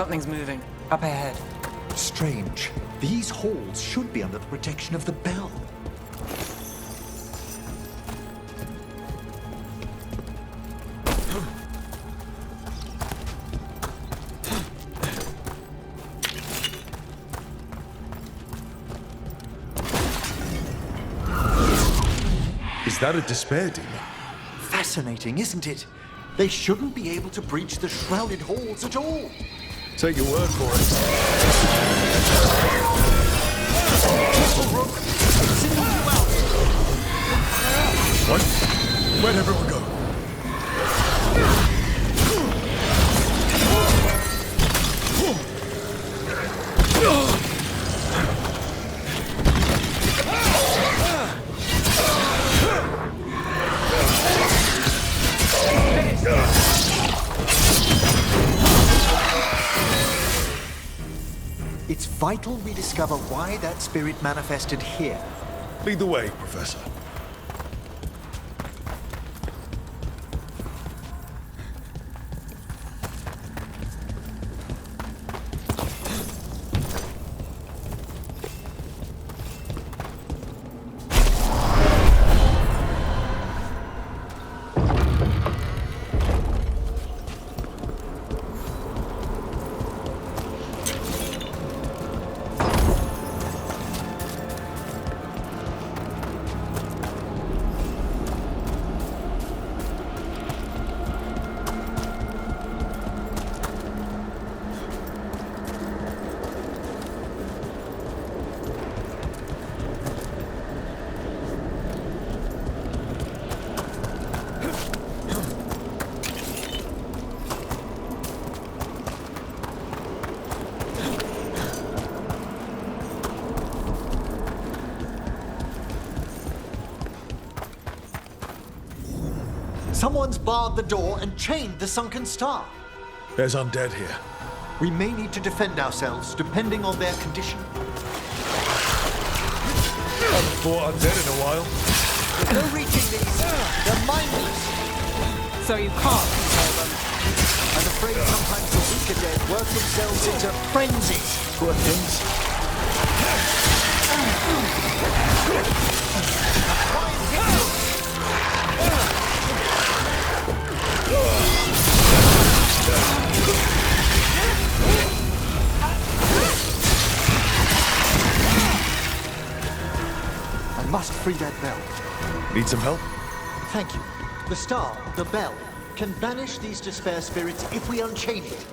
Something's moving. Up ahead. Strange. These halls should be under the protection of the bell. Is that a despair demon? Fascinating, isn't it? They shouldn't be able to breach the shrouded halls at all. Take your word for it. Careful, Rook! It's sending you out! What? Where'd everyone go? It's vital we discover why that spirit manifested here. Lead the way, Professor. Someone's barred the door and chained the sunken star. There's undead here. We may need to defend ourselves, depending on their condition. Haven't fought undead in a while. There's no reaching these. They're mindless. So you can't control them. I'm afraid sometimes the weaker dead work themselves into frenzies. Poor things. I must free that bell. Need some help? Thank you. The star, the bell, can banish these despair spirits if we unchain it.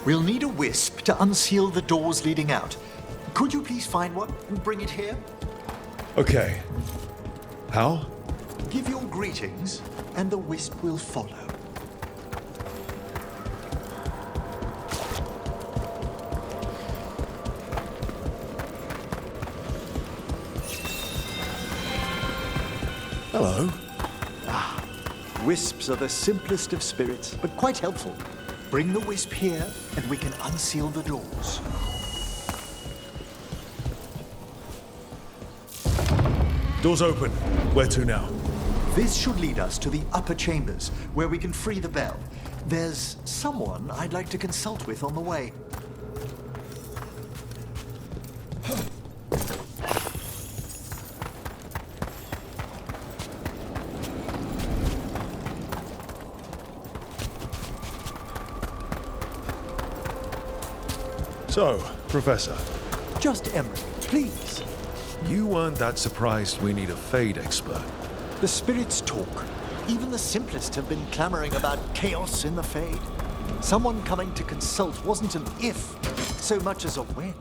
We'll need a wisp to unseal the doors leading out. Could you please find one and bring it here? Okay. How? Give your greetings, and the wisp will follow. Hello. Wisps are the simplest of spirits, but quite helpful. Bring the wisp here, and we can unseal the doors. Doors open. Where to now? This should lead us to the upper chambers, where we can free the bell. There's someone I'd like to consult with on the way. So, Professor. Just Emery, please. You weren't that surprised we need a Fade expert. The spirits talk. Even the simplest have been clamoring about chaos in the Fade. Someone coming to consult wasn't an if, so much as a when.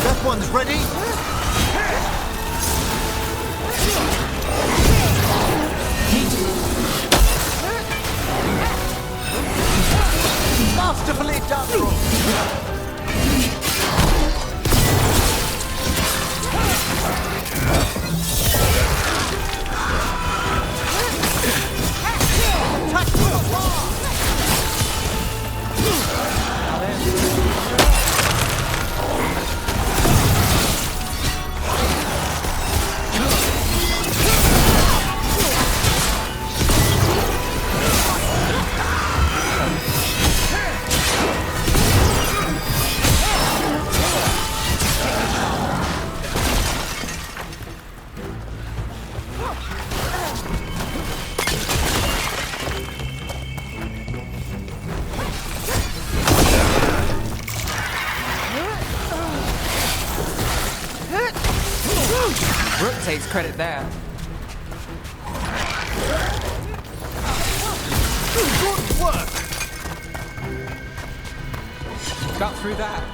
That one's ready. Masterfully done, Rook. Rook takes credit there. Good work. Got through that.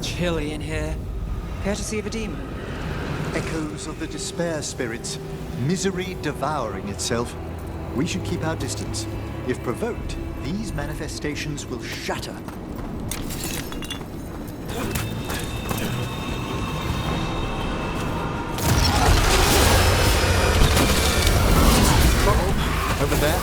Chilly in here. Care to see a demon? Echoes of the despair spirits, misery devouring itself. We should keep our distance. If provoked, these manifestations will shatter. Uh-oh. Over there.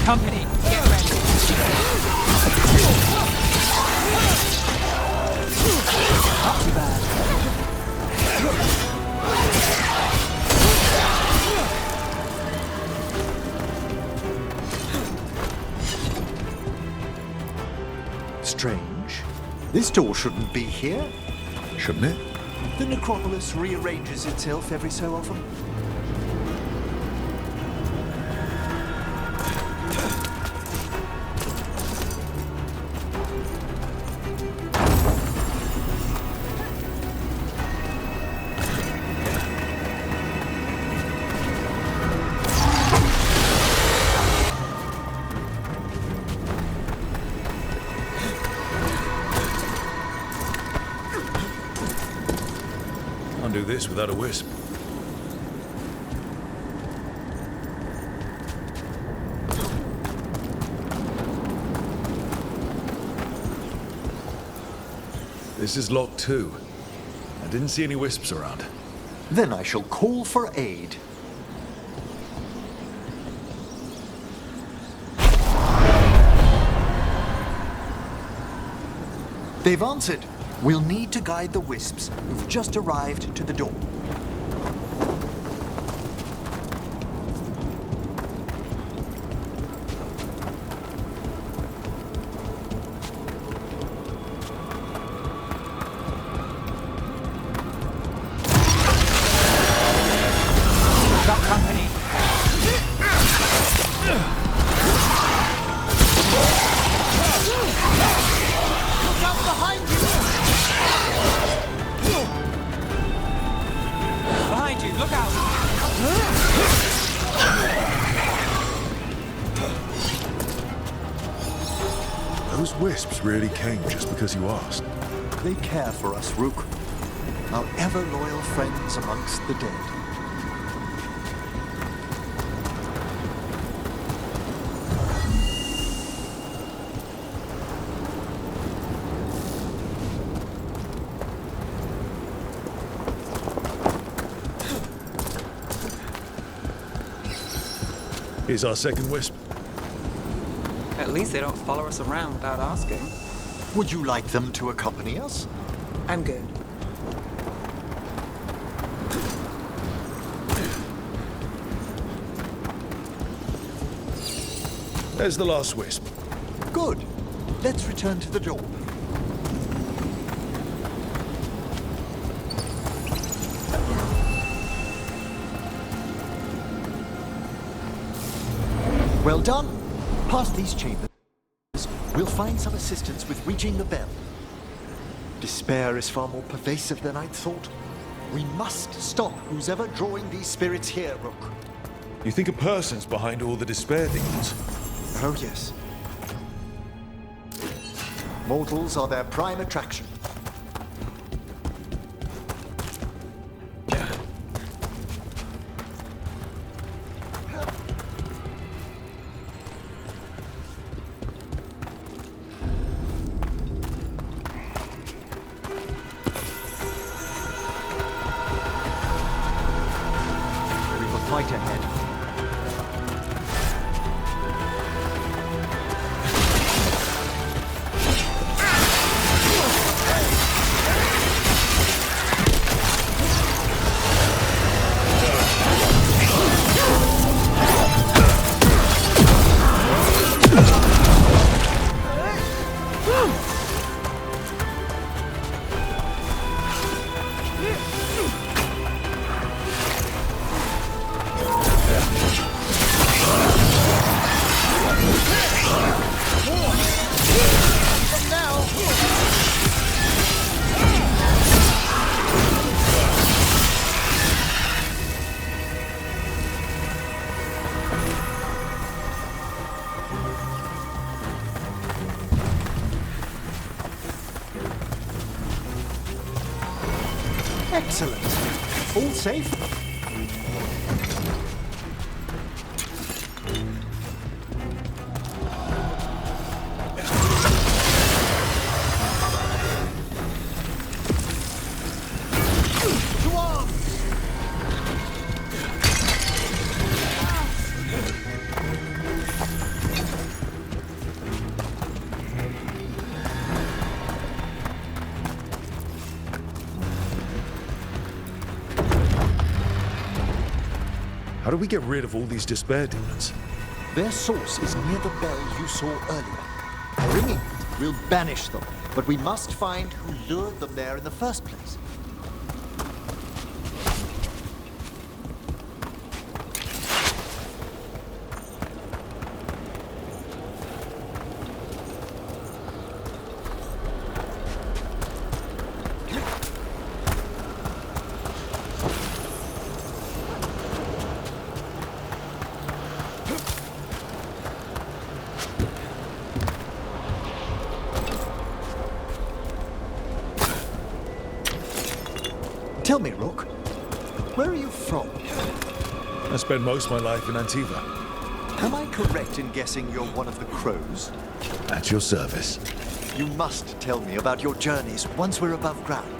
company. Get ready. Not too bad. Strange. This door shouldn't be here. Shouldn't it? The necropolis rearranges itself every so often. Can't do this without a wisp. This is locked too. I didn't see any wisps around. Then I shall call for aid. They've answered. We'll need to guide the wisps who've just arrived to the door. Got company. Look out behind you! Behind you, look out! Those wisps really came just because you asked. They care for us, Rook. Our ever-loyal friends amongst the dead. Here's our second wisp. At least they don't follow us around without asking. Would you like them to accompany us? I'm good. There's the last wisp. Good. Let's return to the door. Well done. Past these chambers, we'll find some assistance with reaching the bell. Despair is far more pervasive than I'd thought. We must stop who's ever drawing these spirits here, Rook. You think a person's behind all the despair demons? Oh, yes. Mortals are their prime attraction. We've a fight ahead. Excellent. All safe? To arms! How do we get rid of all these despair demons? Their source is near the bell you saw earlier. Ringing it will banish them, but we must find who lured them there in the first place. Tell me, Rook, where are you from? I spent most of my life in Antiva. Am I correct in guessing you're one of the crows? At your service. You must tell me about your journeys once we're above ground.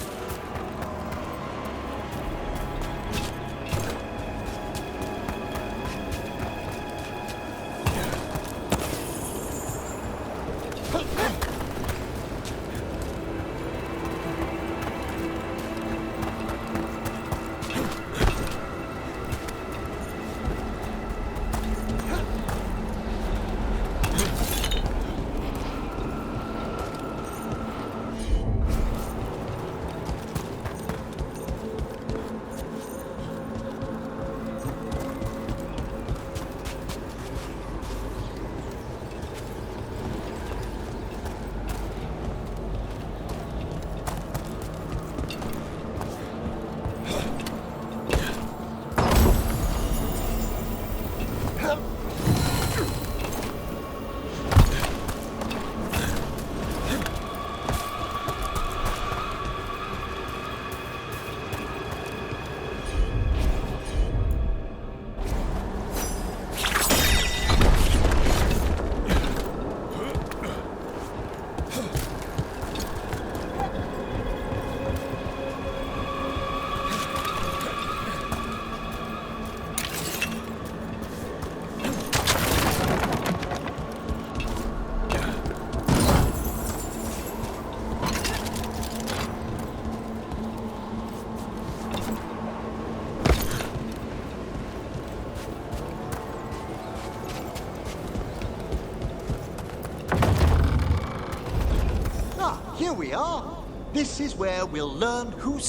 Here we are. This is where we'll learn who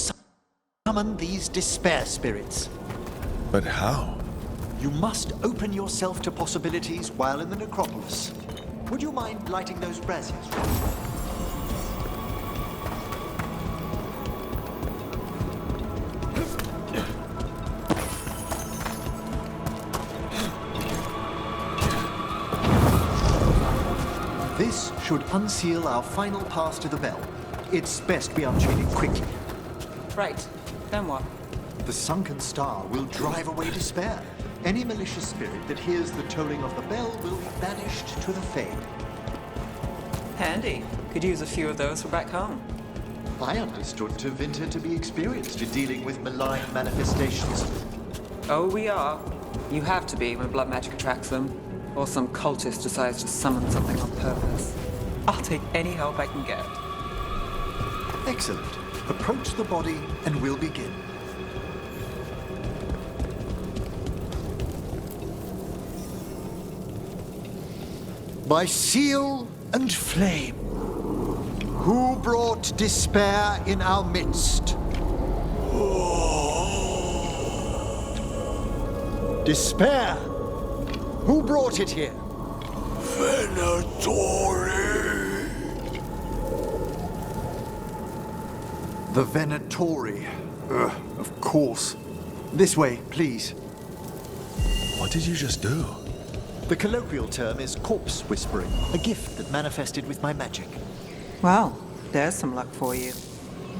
summoned these despair spirits. But how? You must open yourself to possibilities while in the necropolis. Would you mind lighting those braziers? This should unseal our final pass to the bell. It's best we unchain it quickly. Right. Then what? The sunken star will drive away despair. Any malicious spirit that hears the tolling of the bell will be banished to the Fade. Handy. Could use a few of those for back home. I understood Tevinter to be experienced in dealing with malign manifestations. Oh, we are. You have to be when blood magic attracts them. Or some cultist decides to summon something on purpose. I'll take any help I can get. Excellent. Approach the body and we'll begin. By seal and flame, who brought despair in our midst? Despair! Who brought it here? Venatori! The Venatori. Of course. This way, please. What did you just do? The colloquial term is corpse whispering, a gift that manifested with my magic. Well, there's some luck for you.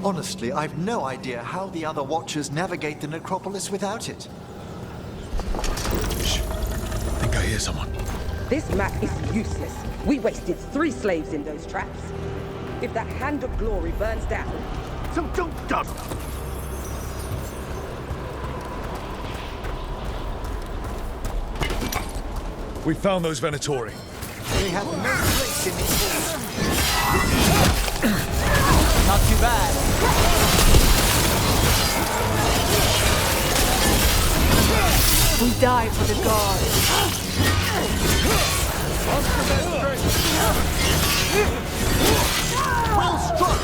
Honestly, I've no idea how the other Watchers navigate the necropolis without it. Shh. I think I hear someone. This map is useless. We wasted 3 slaves in those traps. If that Hand of Glory burns down... So don't dust! We found those Venatori. They have no place in these walls. Not too bad. We die for the gods. Well struck!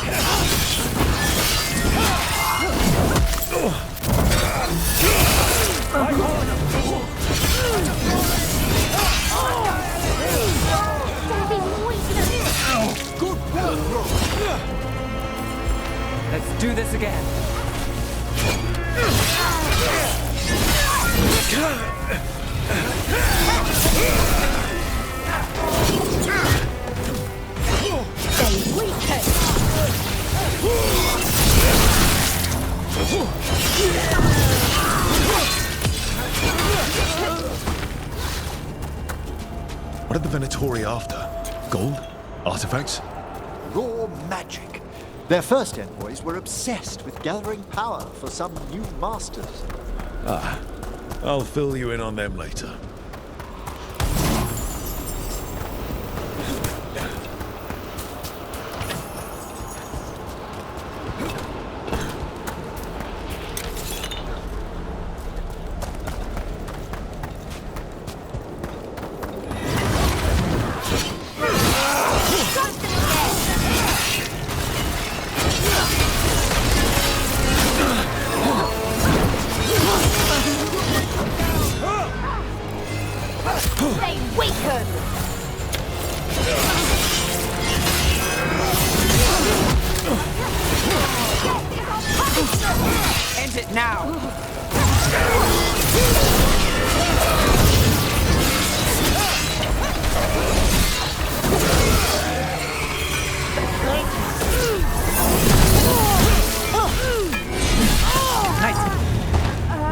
Good work, Rook! Let's do this again. They weaken. What are the Venatori after? Gold? Artifacts? Raw magic. Their first envoys were obsessed with gathering power for some new masters. I'll fill you in on them later. They weaken. End it now.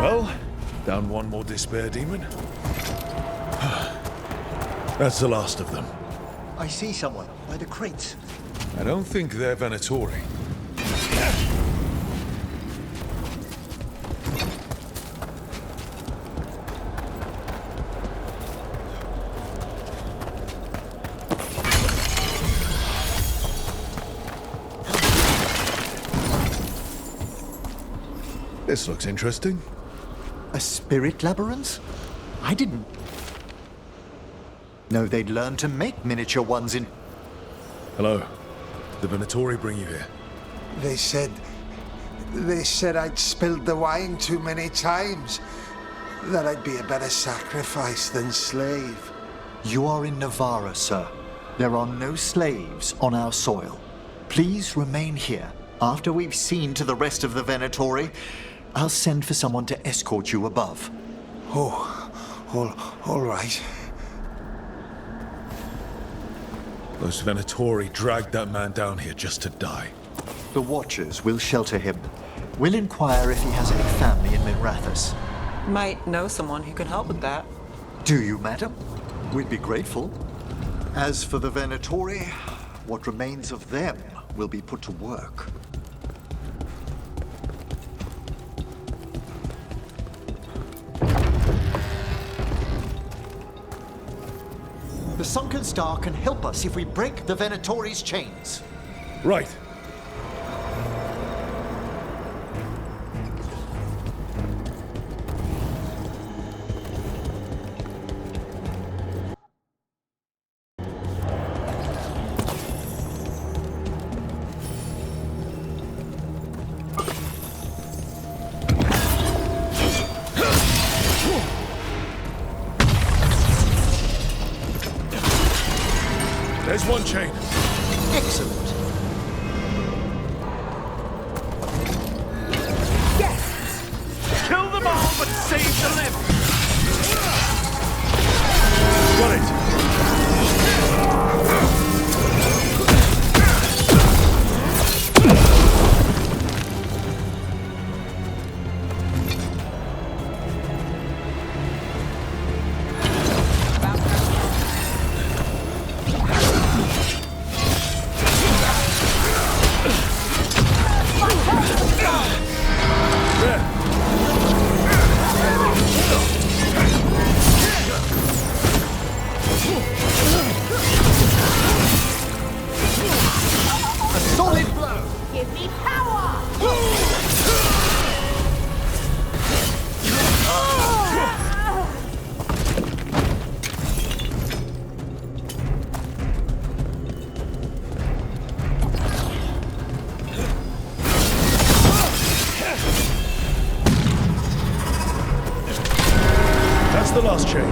Well, down one more despair demon. That's the last of them. I see someone by the crates. I don't think they're Venatori. This looks interesting. A spirit labyrinth? I didn't know they'd learn to make miniature ones in... Hello. The Venatori bring you here. They said I'd spilled the wine too many times. That I'd be a better sacrifice than slave. You are in Navarra, sir. There are no slaves on our soil. Please remain here. After we've seen to the rest of the Venatori, I'll send for someone to escort you above. All right. Those Venatori dragged that man down here just to die. The Watchers will shelter him. We'll inquire if he has any family in Minrathous. Might know someone who can help with that. Do you, madam? We'd be grateful. As for the Venatori, what remains of them will be put to work. The Sunken Star can help us if we break the Venatori's chains. Right. There's one chain. Excellent. Yes! Kill them all, but save the limb! Got it. the last chain?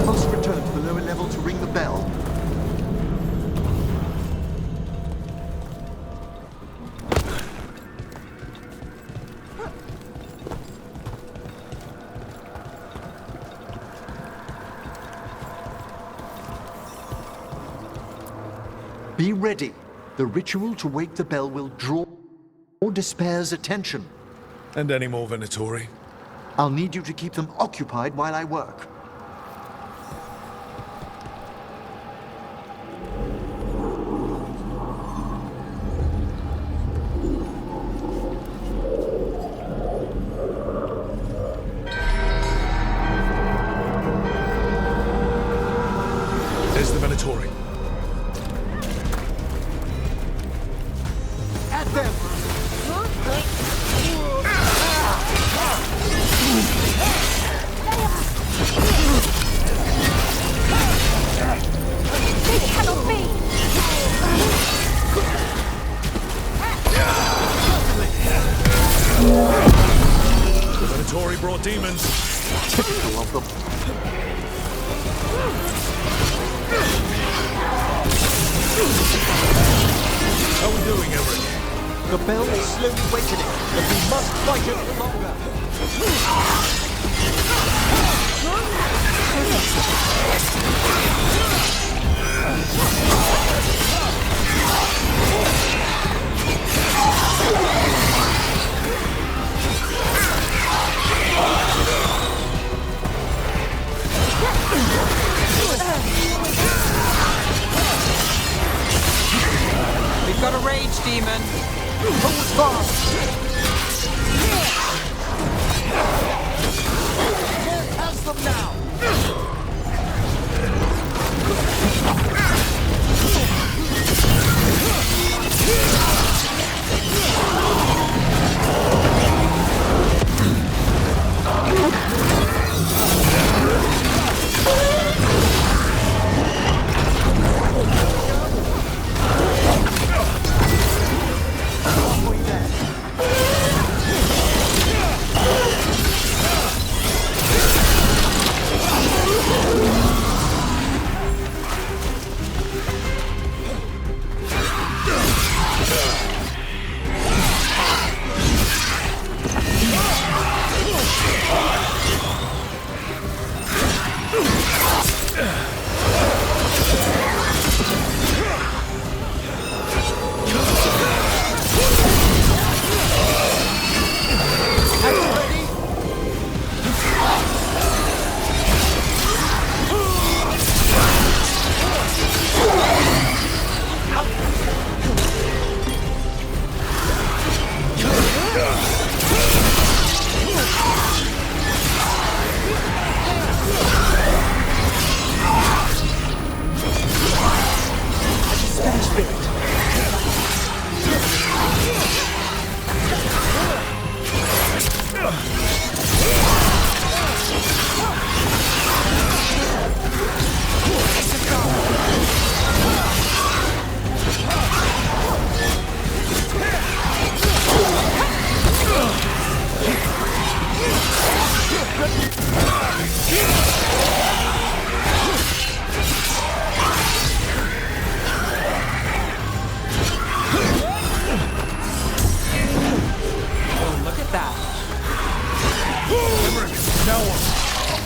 Must return to the lower level to ring the bell. Be ready. The ritual to wake the bell will draw Despair's attention. And any more Venatori? I'll need you to keep them occupied while I work. There's the Venatori. At them! This cannot be! The Venatori brought demons. Typical of them. How are we doing, Everett? The bell is slowly awakening, but we must fight it longer. We've got a rage demon. Hold fast! Death has them now!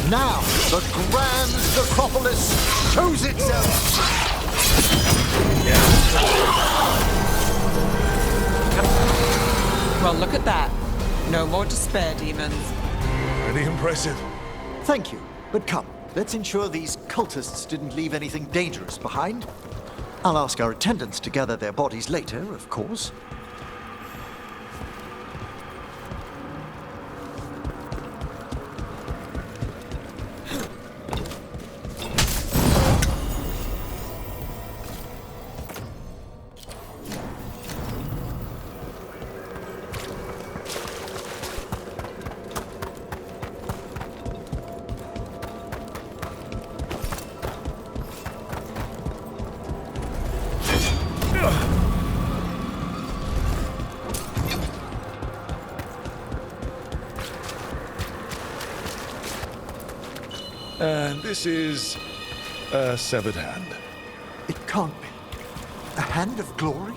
Now, the grand necropolis shows itself! Well, look at that. No more despair demons. Pretty impressive. Thank you, but come, let's ensure these cultists didn't leave anything dangerous behind. I'll ask our attendants to gather their bodies later, of course. And this is a severed hand. It can't be. A hand of glory?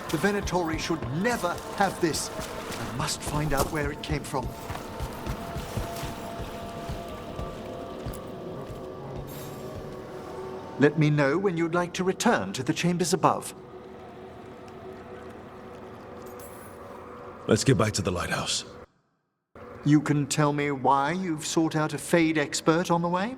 The Venatori should never have this. I must find out where it came from. Let me know when you'd like to return to the chambers above. Let's get back to the lighthouse. You can tell me why you've sought out a Fade expert on the way?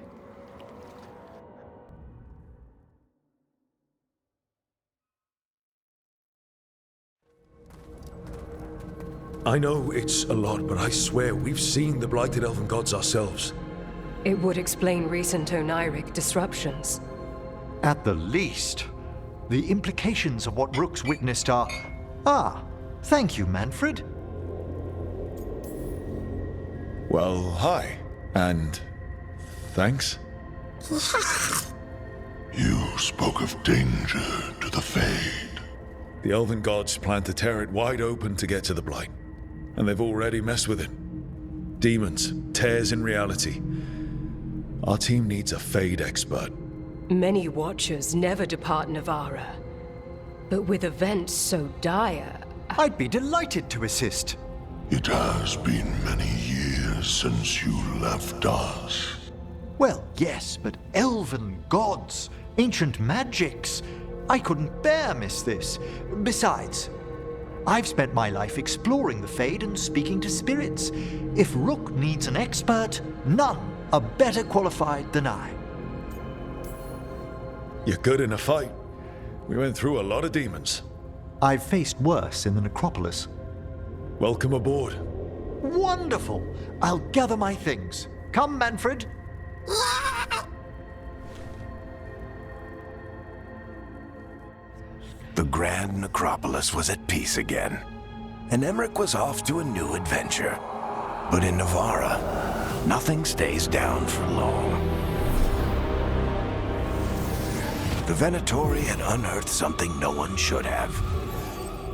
I know it's a lot, but I swear we've seen the blighted elven gods ourselves. It would explain recent Oniric disruptions. At the least, the implications of what Rook's witnessed are... Ah, thank you, Manfred. Well, hi. And thanks. You spoke of danger to the Fade. The elven gods plan to tear it wide open to get to the Blight. And they've already messed with it. Demons, tears in reality. Our team needs a Fade expert. Many Watchers never depart Navara. But with events so dire... I'd be delighted to assist. It has been many years since you left us. Well, yes, but elven gods, ancient magics. I couldn't bear miss this. Besides, I've spent my life exploring the Fade and speaking to spirits. If Rook needs an expert, none are better qualified than I. You're good in a fight. We went through a lot of demons. I've faced worse in the necropolis. Welcome aboard. Wonderful! I'll gather my things. Come, Manfred. The Grand Necropolis was at peace again, and Emmerich was off to a new adventure. But in Navara, nothing stays down for long. The Venatori had unearthed something no one should have,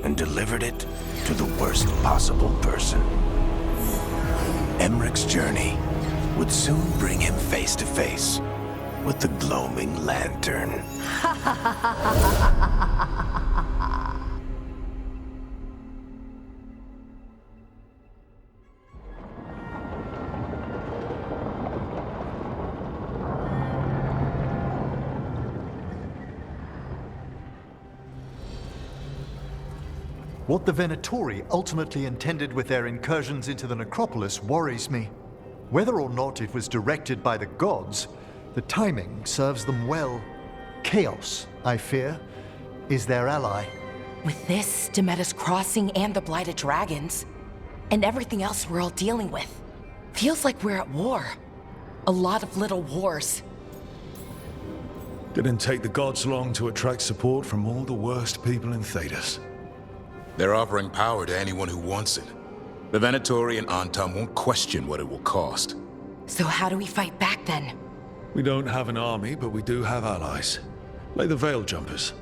and delivered it to the worst possible person. Emmerich's journey would soon bring him face to face with the gloaming lantern. What the Venatori ultimately intended with their incursions into the necropolis worries me. Whether or not it was directed by the gods, the timing serves them well. Chaos, I fear, is their ally. With this, Demeter's Crossing and the Blighted Dragons, and everything else we're all dealing with, feels like we're at war. A lot of little wars. Didn't take the gods long to attract support from all the worst people in Thedas. They're offering power to anyone who wants it. The Venatori and Antam won't question what it will cost. So how do we fight back then? We don't have an army, but we do have allies. Like the Veil Jumpers.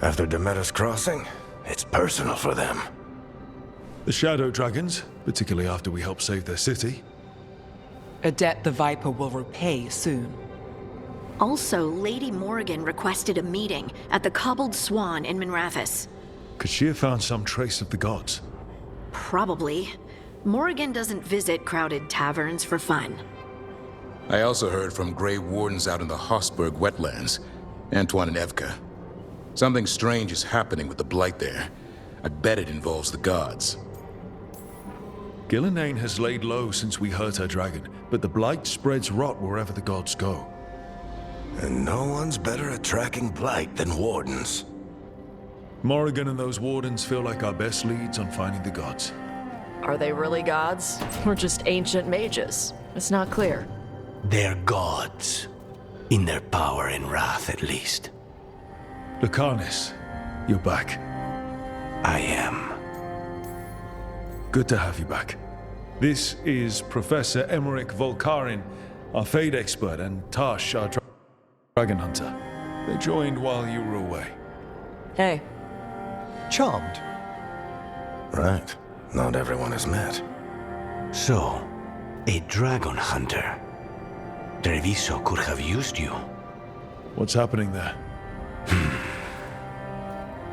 After Demeter's Crossing, it's personal for them. The Shadow Dragons, particularly after we helped save their city. A debt the Viper will repay soon. Also, Lady Morrigan requested a meeting at the Cobbled Swan in Minrathous. Could she have found some trace of the gods? Probably. Morrigan doesn't visit crowded taverns for fun. I also heard from Grey Wardens out in the Hossberg wetlands, Antoine and Evka. Something strange is happening with the Blight there. I bet it involves the gods. Gillenane has laid low since we hurt her dragon, but the Blight spreads rot wherever the gods go. And no one's better at tracking Blight than Wardens. Morrigan and those Wardens feel like our best leads on finding the gods. Are they really gods? Or just ancient mages? It's not clear. They're gods. In their power and wrath, at least. Lucanis, you're back. I am. Good to have you back. This is Professor Emmerich Volkarin, our Fade expert, and Tash, our dragon hunter. They joined while you were away. Hey. Charmed. Right. Not everyone has met. So, a dragon hunter. Treviso could have used you. What's happening there?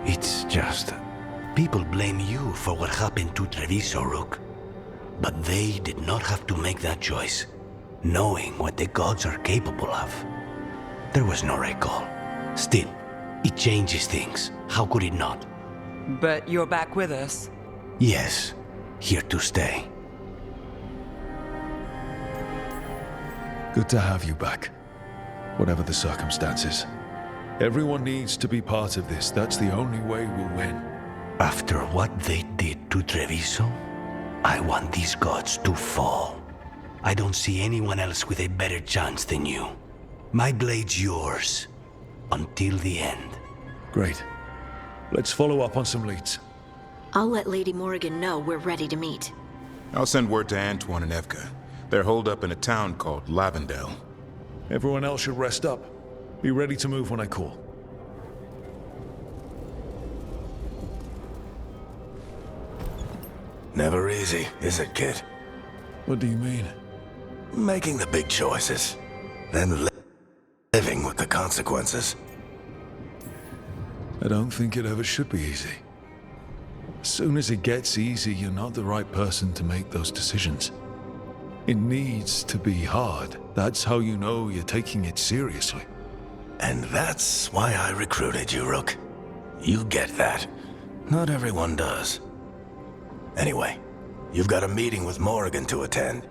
It's just... people blame you for what happened to Treviso, Rook. But they did not have to make that choice, knowing what the gods are capable of. There was no recall. Still, it changes things. How could it not? But you're back with us. Yes, here to stay. Good to have you back, whatever the circumstances. Everyone needs to be part of this. That's the only way we'll win. After what they did to Treviso, I want these gods to fall. I don't see anyone else with a better chance than you. My blade's yours, until the end. Great. Let's follow up on some leads. I'll let Lady Morrigan know we're ready to meet. I'll send word to Antoine and Evka. They're holed up in a town called Lavendel. Everyone else should rest up. Be ready to move when I call. Never easy, is it, kid? What do you mean? Making the big choices, then living with the consequences. I don't think it ever should be easy. As soon as it gets easy, you're not the right person to make those decisions. It needs to be hard. That's how you know you're taking it seriously. And that's why I recruited you, Rook. You get that. Not everyone does. Anyway, you've got a meeting with Morrigan to attend,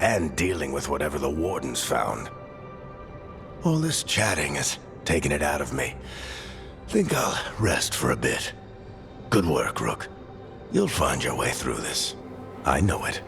and dealing with whatever the Wardens found. All this chatting is taking it out of me. Think I'll rest for a bit. Good work, Rook. You'll find your way through this. I know it.